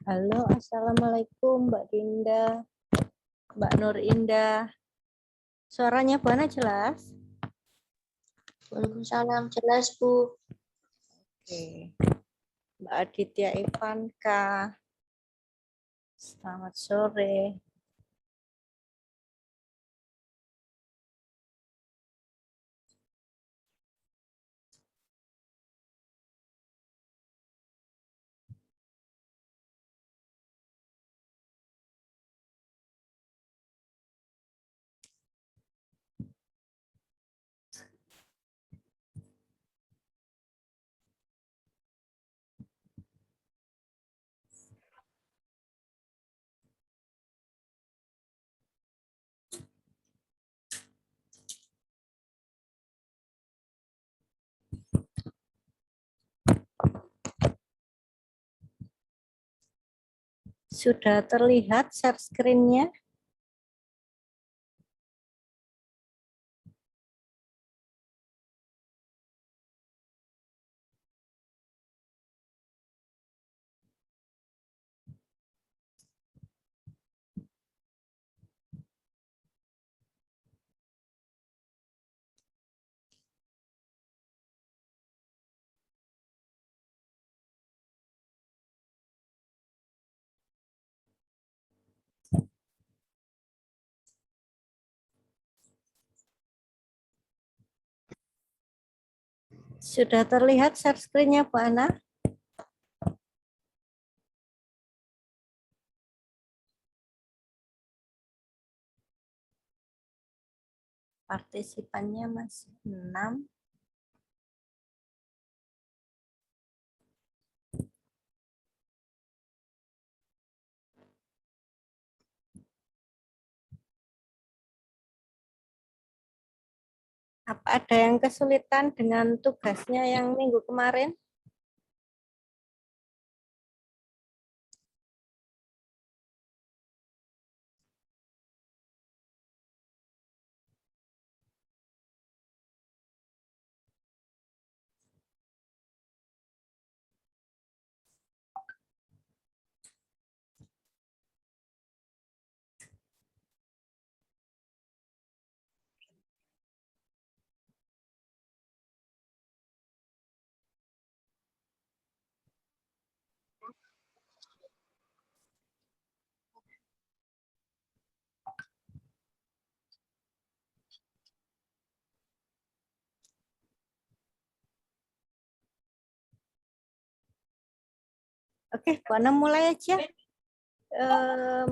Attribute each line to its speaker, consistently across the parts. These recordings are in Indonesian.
Speaker 1: Halo, Assalamualaikum Mbak Dinda, Mbak Nur Indah. Suaranya Bu Ana jelas?
Speaker 2: Waalaikumsalam, jelas Bu.
Speaker 1: Oke. Mbak Aditya Ivanka, selamat sore. Sudah terlihat share screen-nya? Sudah terlihat share screen-nya Bu Ana? Partisipannya masih 6. Apa ada yang kesulitan dengan tugasnya yang minggu kemarin? Oke, Bu Ana mulai aja.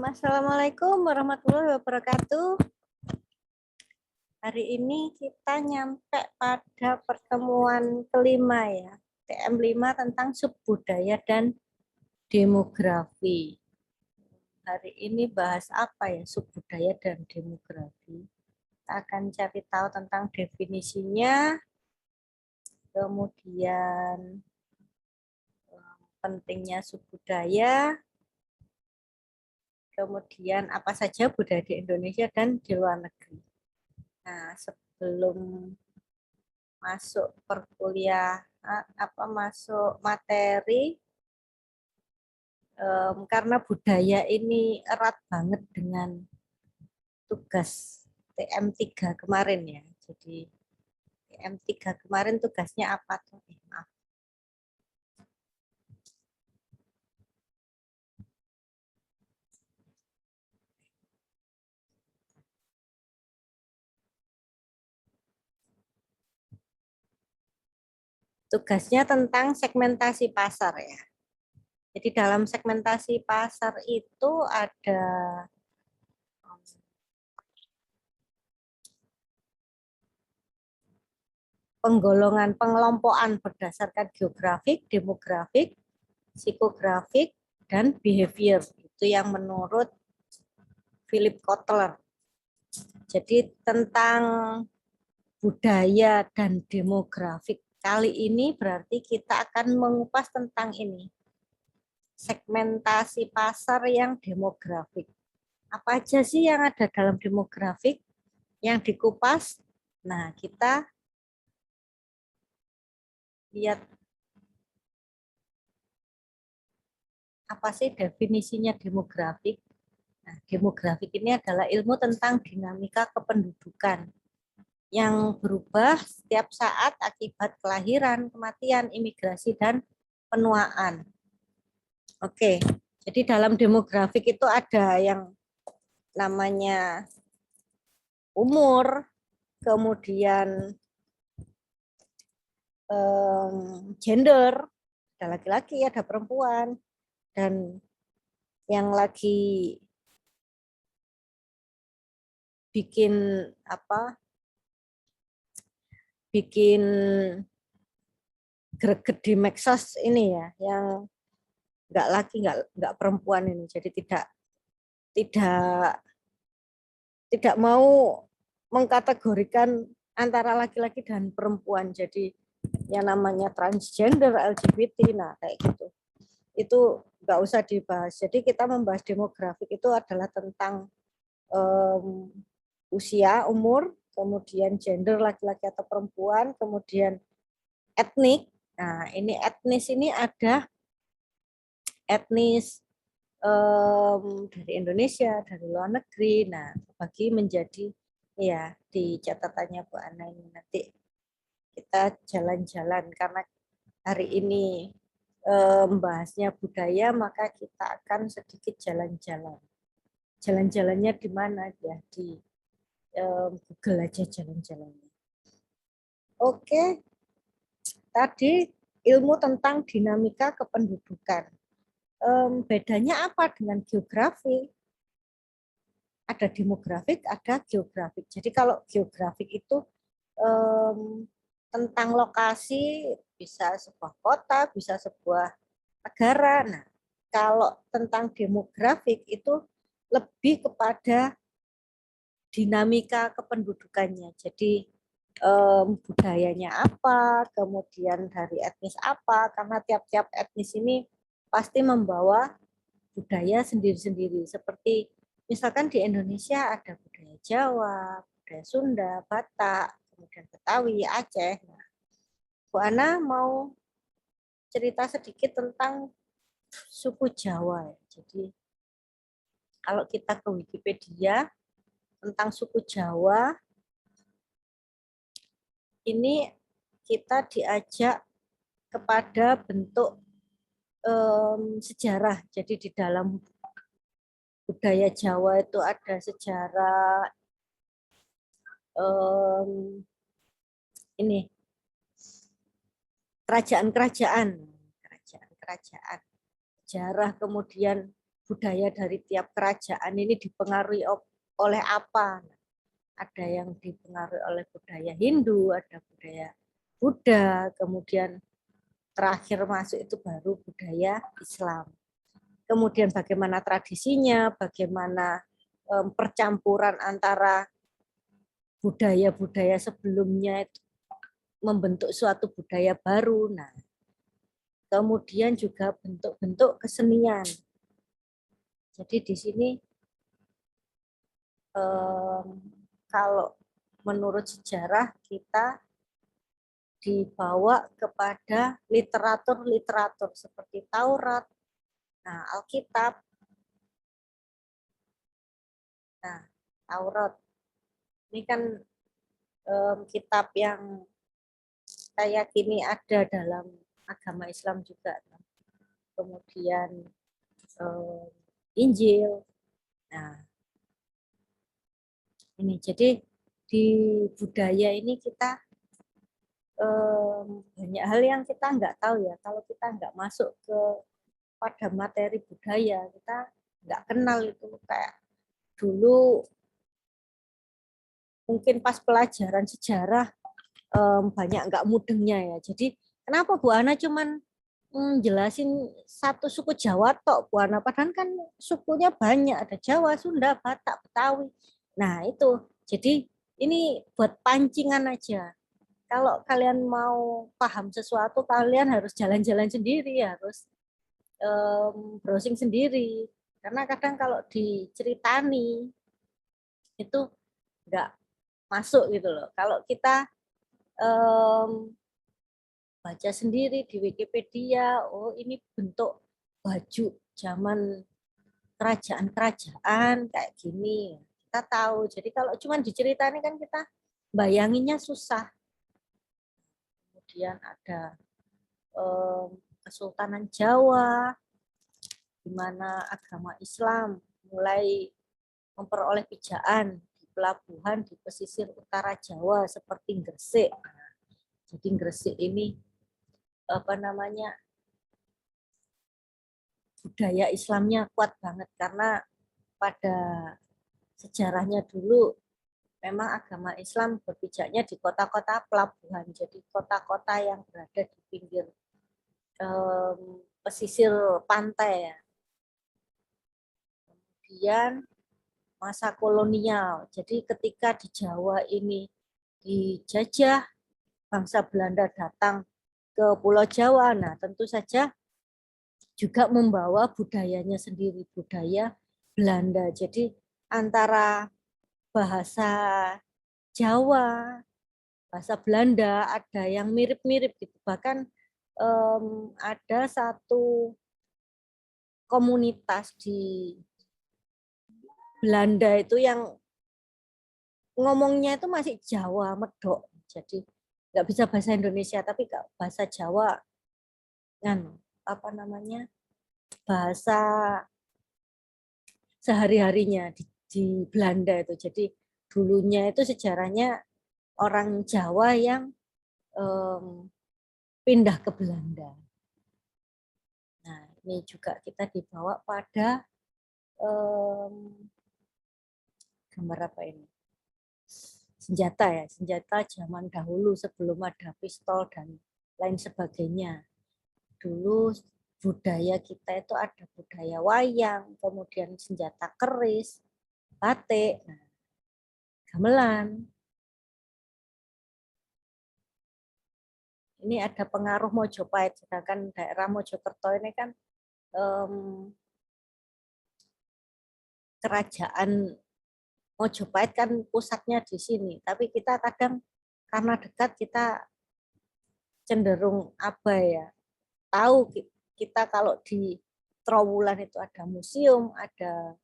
Speaker 1: Assalamualaikum warahmatullahi wabarakatuh. Hari ini kita nyampe pada pertemuan kelima ya, TM5 tentang subbudaya dan demografi. Hari ini bahas apa ya, subbudaya dan demografi. Kita akan cari tahu tentang definisinya, kemudian pentingnya subbudaya, kemudian apa saja budaya di Indonesia dan di luar negeri. Nah, sebelum masuk perkuliahan, masuk materi, karena budaya ini erat banget dengan tugas TM3 kemarin ya. Jadi TM3 kemarin tugasnya apa tuh? Maaf. Tugasnya tentang segmentasi pasar ya. Jadi dalam segmentasi pasar itu ada penggolongan pengelompokan berdasarkan geografik, demografik, psikografik, dan behavior. Itu yang menurut Philip Kotler. Jadi tentang budaya dan demografik kali ini berarti kita akan mengupas tentang ini. Segmentasi pasar yang demografik. Apa aja sih yang ada dalam demografik yang dikupas? Nah, kita lihat apa sih definisinya demografik? Nah, demografik ini adalah ilmu tentang dinamika kependudukan yang berubah setiap saat akibat kelahiran, kematian, imigrasi, dan penuaan. Oke, jadi dalam demografik itu ada yang namanya umur, kemudian gender, ada laki-laki, ada perempuan, dan yang lagi bikin apa? Bikin greget di medsos ini ya, yang nggak laki nggak perempuan ini, jadi tidak tidak mau mengkategorikan antara laki-laki dan perempuan, jadi yang namanya transgender, LGBT, nah kayak gitu. Itu nggak usah dibahas. Jadi kita membahas demografik itu adalah tentang usia, umur, kemudian gender laki-laki atau perempuan, kemudian etnik. Nah, ini etnis ini ada etnis dari Indonesia, dari luar negeri. Nah, bagi menjadi ya di catatannya Bu Ana ini nanti kita jalan-jalan karena hari ini membahasnya budaya, maka kita akan sedikit jalan-jalan. Jalan-jalannya di mana ya? Di Google aja jalan-jalannya. Oke, tadi ilmu tentang dinamika kependudukan. Bedanya apa dengan geografi? Ada demografik, ada geografik. Jadi kalau geografik itu tentang lokasi, bisa sebuah kota, bisa sebuah negara. Nah, kalau tentang demografik itu lebih kepada dinamika kependudukannya. Jadi budayanya apa, kemudian dari etnis apa, karena tiap-tiap etnis ini pasti membawa budaya sendiri-sendiri. Seperti misalkan di Indonesia ada budaya Jawa, budaya Sunda, Batak, kemudian Betawi, Aceh. Nah, Bu Ana mau cerita sedikit tentang suku Jawa. Jadi kalau kita ke Wikipedia tentang suku Jawa, ini kita diajak kepada bentuk sejarah. Jadi di dalam budaya Jawa itu ada sejarah ini kerajaan-kerajaan, kerajaan-kerajaan, sejarah, kemudian budaya dari tiap kerajaan ini dipengaruhi oleh apa? Ada yang dipengaruhi oleh budaya Hindu, ada budaya Buddha, kemudian terakhir masuk itu baru budaya Islam. Kemudian bagaimana tradisinya, bagaimana percampuran antara budaya-budaya sebelumnya itu membentuk suatu budaya baru. Nah, kemudian juga bentuk-bentuk kesenian. Jadi di sini kalau menurut sejarah kita dibawa kepada literatur-literatur seperti Taurat, nah Alkitab, nah Taurat ini kan kitab yang kayak gini ada dalam agama Islam juga. Kemudian Injil. Nah, ini jadi di budaya ini kita banyak hal yang kita nggak tahu ya. Kalau kita nggak masuk pada materi budaya, kita nggak kenal itu. Kayak dulu mungkin pas pelajaran sejarah banyak nggak mudengnya ya. Jadi kenapa Bu Ana cuman jelasin satu suku Jawa tok Bu Ana, padahal kan sukunya banyak, ada Jawa, Sunda, Batak, Betawi. Nah itu, jadi ini buat pancingan aja. Kalau kalian mau paham sesuatu, kalian harus jalan-jalan sendiri, harus browsing sendiri. Karena kadang kalau diceritani itu nggak masuk gitu loh. Kalau kita baca sendiri di Wikipedia, oh ini bentuk baju zaman kerajaan-kerajaan kayak gini. Kita tahu. Jadi kalau cuma diceritain kan kita bayanginnya susah. Kemudian ada Kesultanan Jawa, di mana agama Islam mulai memperoleh pijaan di pelabuhan di pesisir utara Jawa seperti Gresik. Jadi Gresik ini apa namanya, budaya Islamnya kuat banget karena pada sejarahnya dulu memang agama Islam berpijaknya di kota-kota pelabuhan. Jadi kota-kota yang berada di pinggir pesisir pantai ya. Kemudian masa kolonial. Jadi ketika di Jawa ini dijajah, bangsa Belanda datang ke Pulau Jawa, nah tentu saja juga membawa budayanya sendiri, budaya Belanda. Jadi antara bahasa Jawa, bahasa Belanda ada yang mirip-mirip gitu. Bahkan ada satu komunitas di Belanda itu yang ngomongnya itu masih Jawa medok. Jadi nggak bisa bahasa Indonesia, tapi bahasa Jawa kan apa namanya, bahasa sehari-harinya di Belanda itu. Jadi dulunya itu sejarahnya orang Jawa yang pindah ke Belanda. Nah, ini juga kita dibawa pada gambar apa ini? Senjata ya, senjata zaman dahulu sebelum ada pistol dan lain sebagainya. Dulu budaya kita itu ada budaya wayang, kemudian senjata keris, batik, nah, gamelan. Ini ada pengaruh Mojopahit, sedangkan daerah Mojokerto ini kan kerajaan Mojopahit kan pusatnya di sini. Tapi kita kadang karena dekat kita cenderung abai ya. Tahu kita kalau di Trowulan itu ada museum, ada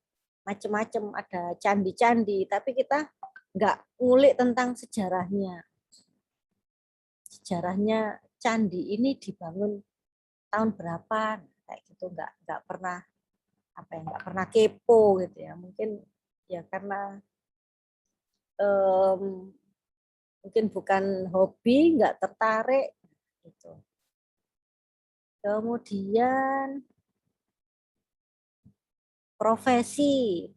Speaker 1: macam-macam, ada candi-candi, tapi kita nggak ngulik tentang sejarahnya. Sejarahnya candi ini dibangun tahun berapa, kayak gitu nggak pernah apa ya, nggak pernah kepo gitu ya. Mungkin ya karena mungkin bukan hobi, nggak tertarik gitu. Kemudian profesi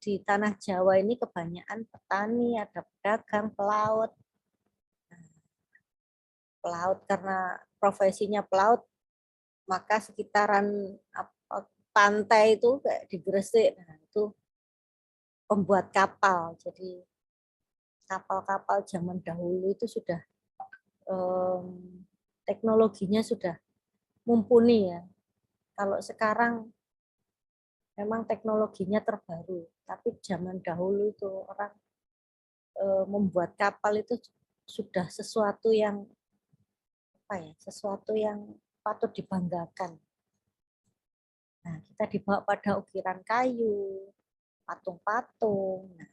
Speaker 1: di tanah Jawa ini kebanyakan petani, ada pedagang, pelaut. Pelaut karena profesinya pelaut, maka sekitaran pantai itu kayak di Gresik, nah itu pembuat kapal. Jadi kapal-kapal zaman dahulu itu sudah teknologinya sudah mumpuni ya. Kalau sekarang memang teknologinya terbaru, tapi zaman dahulu itu orang membuat kapal itu sudah sesuatu yang apa ya, sesuatu yang patut dibanggakan. Nah, kita dibawa pada ukiran kayu, patung-patung, nah,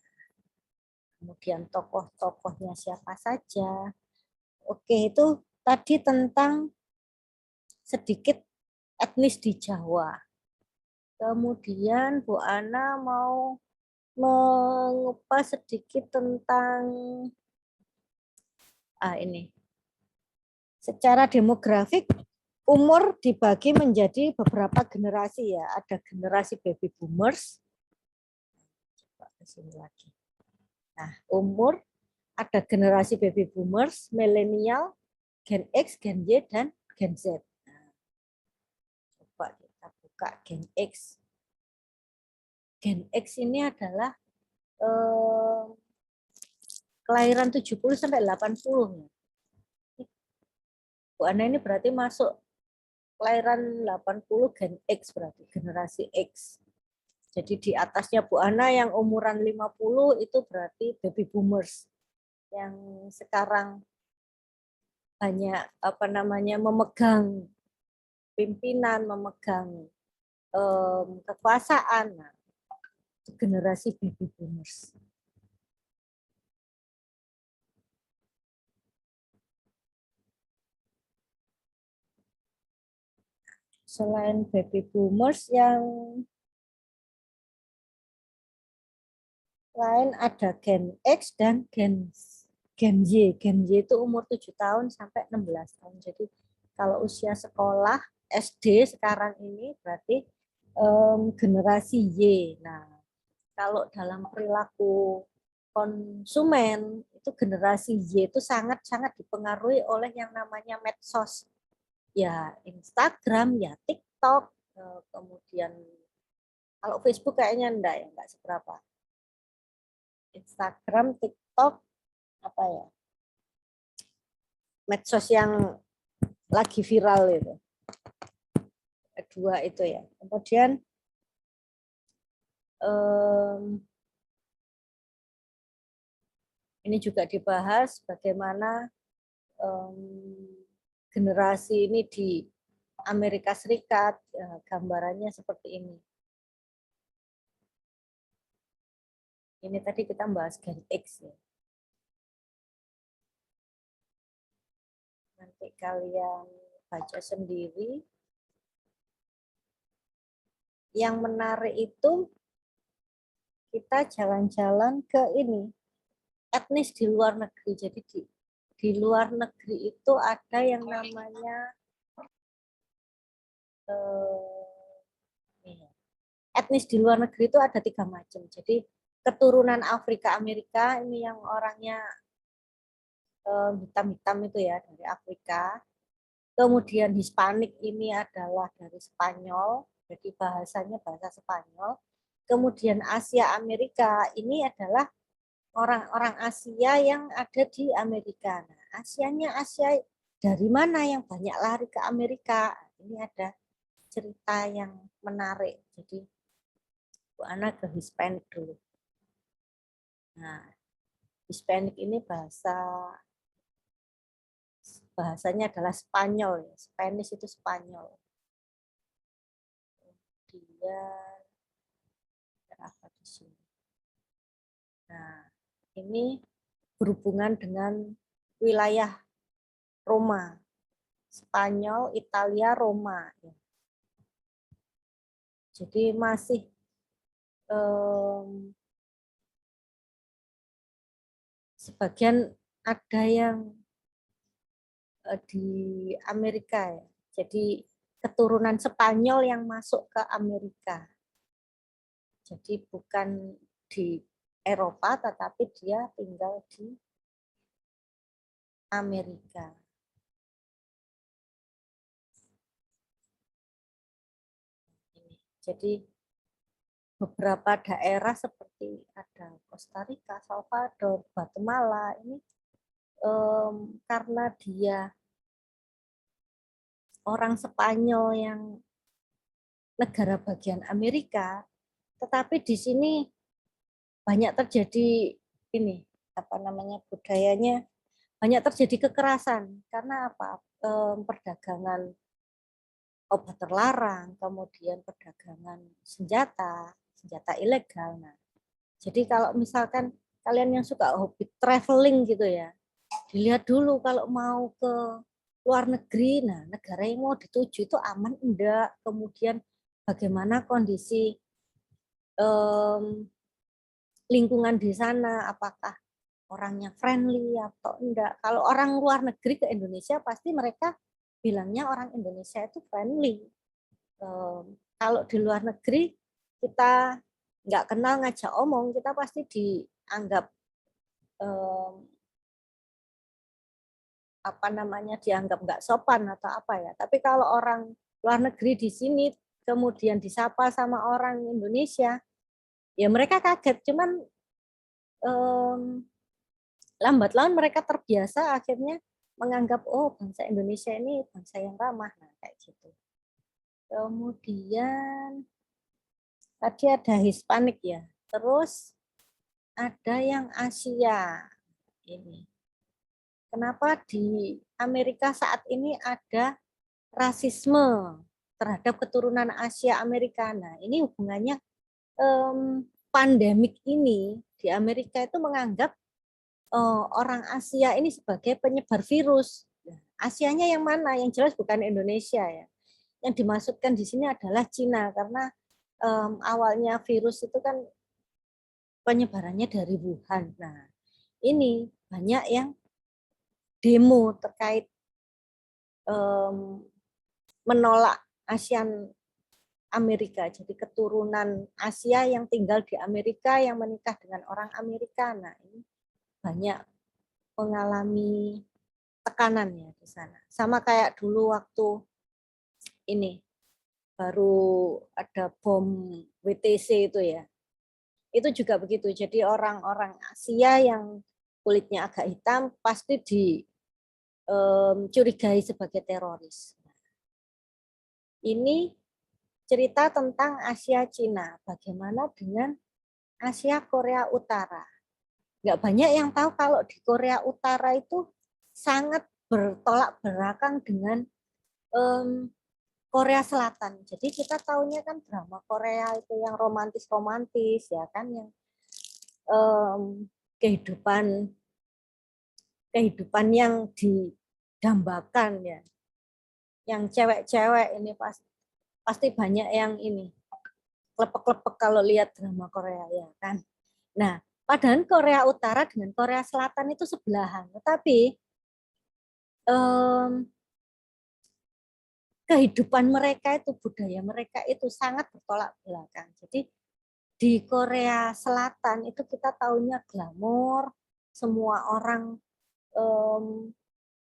Speaker 1: kemudian tokoh-tokohnya siapa saja. Oke, itu tadi tentang sedikit etnis di Jawa. Kemudian Bu Ana mau mengupas sedikit tentang ini. Secara demografik, umur dibagi menjadi beberapa generasi ya. Ada generasi baby boomers. Coba ke sini lagi. Nah, umur ada generasi baby boomers, milenial, Gen X, Gen Y, dan Gen Z. Nah, coba kita buka Gen X. Gen X ini adalah kelahiran 70 sampai 80. Bu Ana ini berarti masuk kelahiran 80 Gen X berarti, generasi X. Jadi di atasnya Bu Ana yang umuran 50 itu berarti baby boomers yang sekarang banyak apa namanya memegang pimpinan, memegang kekuasaan. Nah, generasi baby boomers. Selain baby boomers yang lain ada Gen X dan Gen Y. Gen Y itu umur 7 tahun sampai 16 tahun. Jadi kalau usia sekolah SD sekarang ini berarti generasi Y. Nah, kalau dalam perilaku konsumen itu generasi Y itu sangat-sangat dipengaruhi oleh yang namanya medsos. Ya, Instagram, ya TikTok, kemudian kalau Facebook kayaknya enggak seberapa. Instagram, TikTok, apa ya? Medsos yang lagi viral itu. Kedua itu ya. Kemudian ini juga dibahas bagaimana generasi ini di Amerika Serikat, gambarannya seperti ini. Ini tadi kita bahas Gen X ya. Nanti kalian baca sendiri. Yang menarik itu kita jalan-jalan ke ini, etnis di luar negeri. Jadi di luar negeri itu ada yang namanya etnis di luar negeri itu ada 3 macam. Jadi keturunan Afrika Amerika ini yang orangnya hitam-hitam itu ya dari Afrika. Kemudian Hispanik ini adalah dari Spanyol, jadi bahasanya bahasa Spanyol. Kemudian Asia Amerika ini adalah orang-orang Asia yang ada di Amerika. Nah, Asianya Asia dari mana yang banyak lari ke Amerika? Ini ada cerita yang menarik. Jadi Bu Ana ke Hispanik dulu. Nah, Hispanik ini bahasanya adalah Spanyol ya. Spanish itu Spanyol. Kemudian apa di sini? Nah, ini berhubungan dengan wilayah Roma. Spanyol, Italia, Roma. Jadi masih sebagian ada yang di Amerika ya. Jadi keturunan Spanyol yang masuk ke Amerika. Jadi bukan di Eropa, tetapi dia tinggal di Amerika. Jadi beberapa daerah seperti ada Costa Rica, Salvador, Guatemala ini karena dia orang Spanyol yang negara bagian Amerika, tetapi di sini banyak terjadi ini apa namanya budayanya banyak terjadi kekerasan karena apa perdagangan obat terlarang, kemudian perdagangan senjata ilegal. Nah, jadi kalau misalkan kalian yang suka hobi traveling gitu ya, dilihat dulu kalau mau ke luar negeri, nah negara yang mau dituju itu aman enggak, kemudian bagaimana kondisi lingkungan di sana, apakah orangnya friendly atau enggak. Kalau orang luar negeri ke Indonesia pasti mereka bilangnya orang Indonesia itu friendly. Kalau di luar negeri kita nggak kenal ngajak omong, kita pasti dianggap apa namanya dianggap nggak sopan atau apa ya. Tapi kalau orang luar negeri di sini kemudian disapa sama orang Indonesia, ya mereka kaget. Cuman lambat laun mereka terbiasa akhirnya menganggap oh bangsa Indonesia ini bangsa yang ramah, nah kayak gitu. Kemudian tadi ada Hispanik ya, terus ada yang Asia ini. Kenapa di Amerika saat ini ada rasisme? terhadap keturunan Asia Americana. Ini hubungannya pandemik ini di Amerika itu menganggap orang Asia ini sebagai penyebar virus. Asianya yang mana? Yang jelas bukan Indonesia ya. Yang dimaksudkan di sini adalah Cina karena awalnya virus itu kan penyebarannya dari Wuhan. Nah, ini banyak yang demo terkait menolak ASEAN Amerika. Jadi keturunan Asia yang tinggal di Amerika yang menikah dengan orang Amerika. Nah, ini banyak mengalami tekanan ya di sana. Sama kayak dulu waktu ini baru ada bom WTC itu ya. Itu juga begitu. Jadi orang-orang Asia yang kulitnya agak hitam pasti dicurigai sebagai teroris. Ini cerita tentang Asia Cina. Bagaimana dengan Asia Korea Utara? Nggak banyak yang tahu kalau di Korea Utara itu sangat bertolak belakang dengan Korea Selatan. Jadi kita tahunya kan drama Korea itu yang romantis-romantis ya kan, yang kehidupan yang didambakan ya. Yang cewek-cewek ini pasti banyak yang ini klepek-klepek kalau lihat drama Korea ya kan. Nah, padahal Korea Utara dengan Korea Selatan itu sebelahan, tetapi kehidupan mereka itu, budaya mereka itu sangat bertolak belakang. Jadi di Korea Selatan itu kita tahunya glamor, semua orang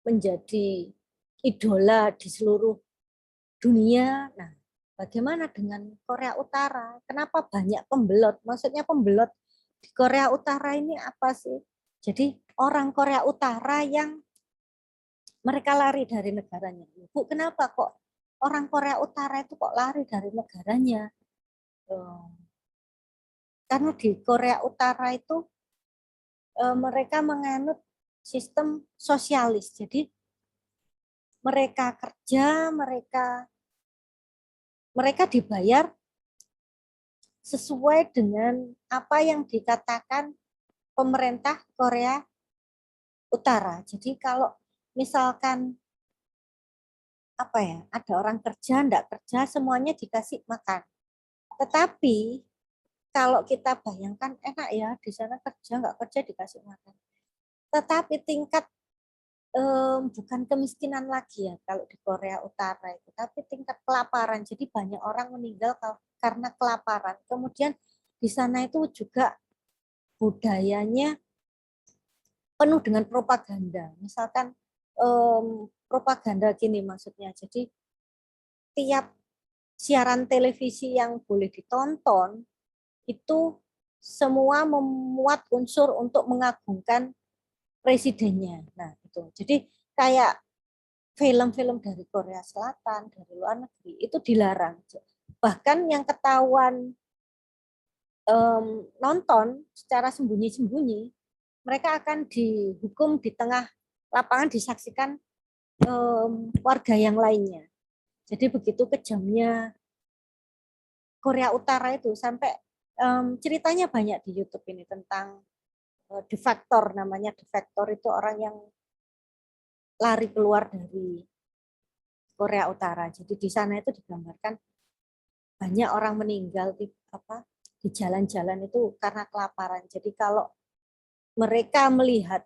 Speaker 1: menjadi idola di seluruh dunia. Nah, bagaimana dengan Korea Utara? Kenapa banyak pembelot? Maksudnya pembelot di Korea Utara ini apa sih? Jadi orang Korea Utara yang mereka lari dari negaranya. Bu, kenapa kok orang Korea Utara itu kok lari dari negaranya? Karena di Korea Utara itu mereka menganut sistem sosialis. Jadi mereka kerja, mereka dibayar sesuai dengan apa yang dikatakan pemerintah Korea Utara. Jadi kalau misalkan apa ya, ada orang kerja, enggak kerja, semuanya dikasih makan. Tetapi kalau kita bayangkan enak ya di sana kerja enggak kerja dikasih makan. Tetapi tingkat bukan kemiskinan lagi ya kalau di Korea Utara itu, tapi tingkat kelaparan. Jadi banyak orang meninggal karena kelaparan. Kemudian di sana itu juga budayanya penuh dengan propaganda. Misalkan propaganda gini maksudnya. Jadi tiap siaran televisi yang boleh ditonton itu semua memuat unsur untuk mengagungkan presidennya. Nah, itu. Jadi kayak film-film dari Korea Selatan, dari luar negeri itu dilarang. Bahkan yang ketahuan nonton secara sembunyi-sembunyi, mereka akan dihukum di tengah lapangan, disaksikan warga yang lainnya. Jadi begitu kejamnya Korea Utara itu, sampai ceritanya banyak di YouTube ini tentang defektor, namanya defektor itu orang yang lari keluar dari Korea Utara. Jadi di sana itu digambarkan banyak orang meninggal di jalan-jalan itu karena kelaparan. Jadi kalau mereka melihat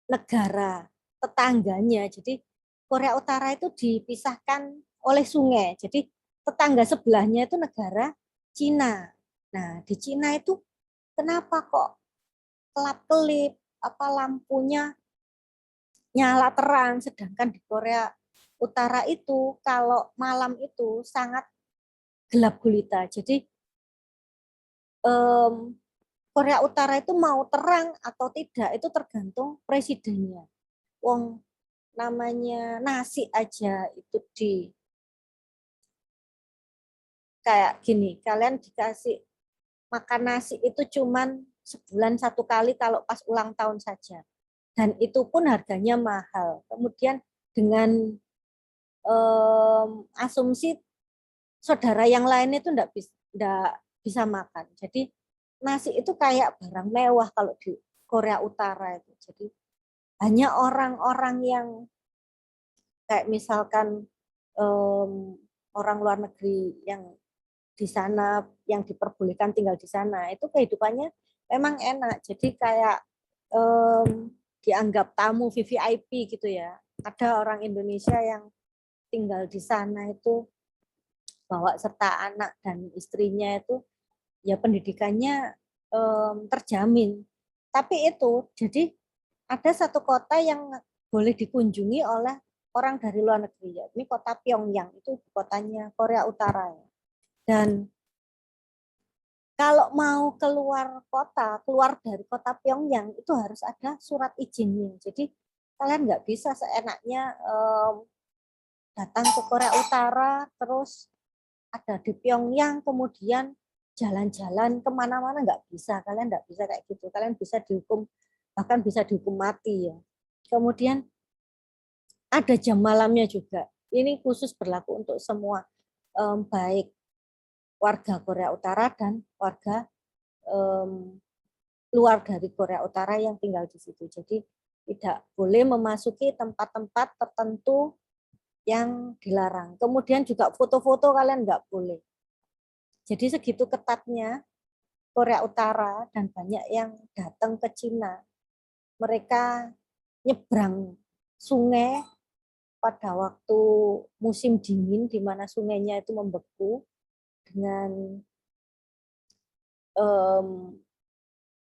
Speaker 1: negara tetangganya, jadi Korea Utara itu dipisahkan oleh sungai. Jadi tetangga sebelahnya itu negara Cina. Nah, di Cina itu kenapa kok kelap-kelip, lampunya nyala terang, sedangkan di Korea Utara itu kalau malam itu sangat gelap gulita. Jadi Korea Utara itu mau terang atau tidak itu tergantung presidennya. Wong namanya nasi aja itu kayak gini, kalian dikasih makan nasi itu cuman sebulan satu kali kalau pas ulang tahun saja. Dan itu pun harganya mahal. Kemudian dengan asumsi saudara yang lain itu enggak bisa makan. Jadi nasi itu kayak barang mewah kalau di Korea Utara itu. Jadi hanya orang-orang yang kayak misalkan orang luar negeri yang di sana, yang diperbolehkan tinggal di sana, itu kehidupannya memang enak. Jadi kayak dianggap tamu VVIP gitu ya. Ada orang Indonesia yang tinggal di sana itu bawa serta anak dan istrinya itu ya pendidikannya terjamin. Tapi itu jadi ada satu kota yang boleh dikunjungi oleh orang dari luar negeri, ya. Ini kota Pyongyang, itu kotanya Korea Utara. Ya. Dan kalau mau keluar kota, keluar dari kota Pyongyang, itu harus ada surat izinnya. Jadi kalian nggak bisa seenaknya datang ke Korea Utara, terus ada di Pyongyang, kemudian jalan-jalan kemana-mana, nggak bisa. Kalian nggak bisa kayak gitu. Kalian bisa dihukum, bahkan bisa dihukum mati ya. Kemudian ada jam malamnya juga. Ini khusus berlaku untuk semua, baik warga Korea Utara dan warga luar dari Korea Utara yang tinggal di situ. Jadi tidak boleh memasuki tempat-tempat tertentu yang dilarang. Kemudian juga foto-foto kalian nggak boleh. Jadi segitu ketatnya Korea Utara dan banyak yang datang ke Cina. Mereka nyebrang sungai pada waktu musim dingin di mana sungainya itu membeku dengan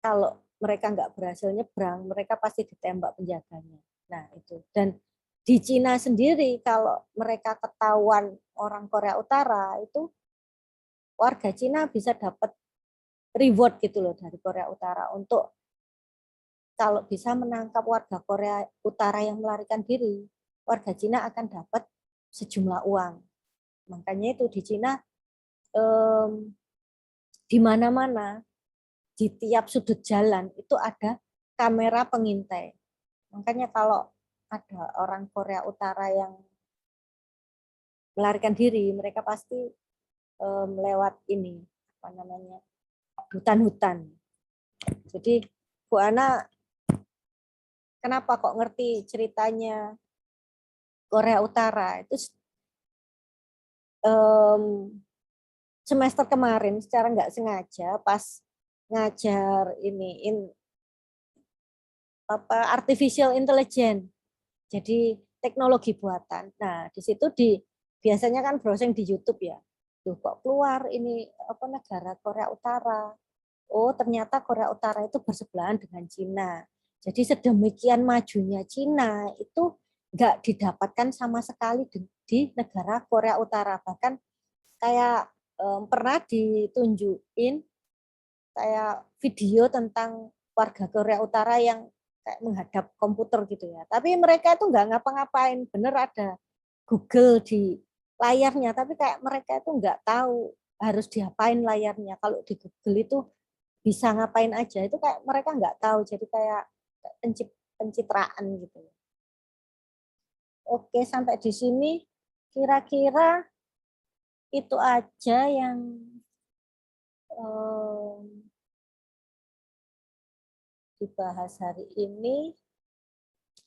Speaker 1: kalau mereka nggak berhasil nyebrang, mereka pasti ditembak penjaganya. Nah itu. Dan di Cina sendiri kalau mereka ketahuan orang Korea Utara itu warga Cina bisa dapat reward gitu loh dari Korea Utara untuk kalau bisa menangkap warga Korea Utara yang melarikan diri, warga Cina akan dapat sejumlah uang. Makanya itu di Cina di mana-mana, di tiap sudut jalan itu ada kamera pengintai. Makanya kalau ada orang Korea Utara yang melarikan diri, mereka pasti melewat ini, apa namanya, hutan-hutan. Jadi Bu Ana, kenapa kok ngerti ceritanya Korea Utara? Itu semester kemarin secara nggak sengaja pas ngajar artificial intelligence. Jadi teknologi buatan. Nah, di situ biasanya kan browsing di YouTube ya. Tuh kok keluar ini apa negara Korea Utara. Oh, ternyata Korea Utara itu bersebelahan dengan Cina. Jadi sedemikian majunya Cina itu nggak didapatkan sama sekali di negara Korea Utara. Bahkan kayak pernah ditunjukin kayak video tentang warga Korea Utara yang kayak menghadap komputer gitu ya. Tapi mereka itu nggak ngapa-ngapain. Bener ada Google di layarnya, tapi kayak mereka itu nggak tahu harus diapain layarnya. Kalau di Google itu bisa ngapain aja. Itu kayak mereka nggak tahu. Jadi kayak pencitraan gitu. Oke, sampai di sini kira-kira itu aja yang dibahas hari ini.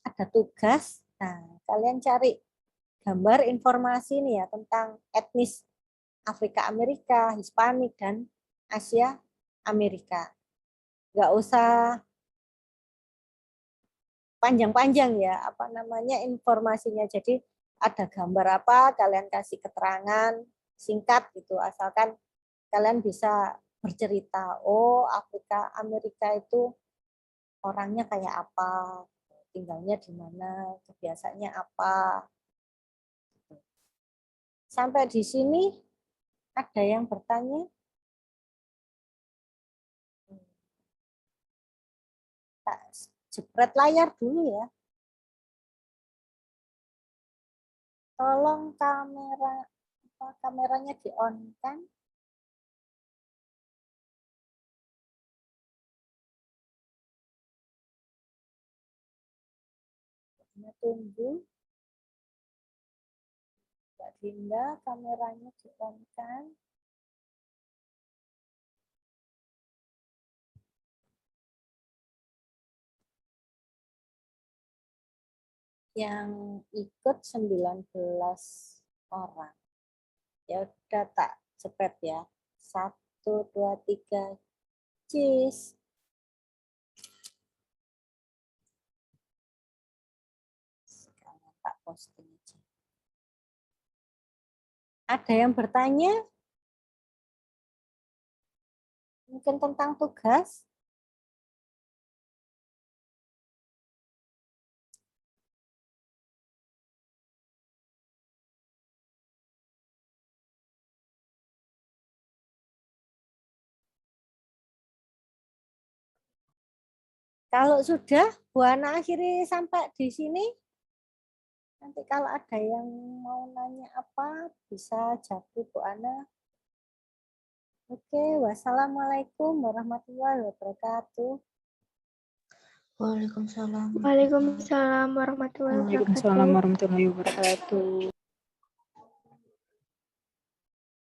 Speaker 1: Ada tugas. Nah, kalian cari gambar informasi nih ya tentang etnis Afrika Amerika, Hispanik, dan Asia Amerika. Nggak usah panjang-panjang ya, apa namanya informasinya. Jadi ada gambar apa, kalian kasih keterangan singkat gitu, asalkan kalian bisa bercerita, oh Afrika Amerika itu orangnya kayak apa, tinggalnya di mana, kebiasaannya apa. Sampai di sini ada yang bertanya? Tak jepret layar dulu ya. Tolong kameranya di on kan. Tunggu. Nggak Dinda, kameranya di-on-kan. Yang ikut 19 orang. Ya udah tak cepet ya. 1, 2, 3. Cheese. Sekarang tak posting aja. Ada yang bertanya? Mungkin tentang tugas? Kalau sudah, Bu Ana akhiri sampai di sini. Nanti kalau ada yang mau nanya apa, bisa japri Bu Ana. Oke, wassalamualaikum warahmatullahi wabarakatuh.
Speaker 2: Waalaikumsalam.
Speaker 3: Waalaikumsalam warahmatullahi wabarakatuh.
Speaker 2: Waalaikumsalam warahmatullahi wabarakatuh.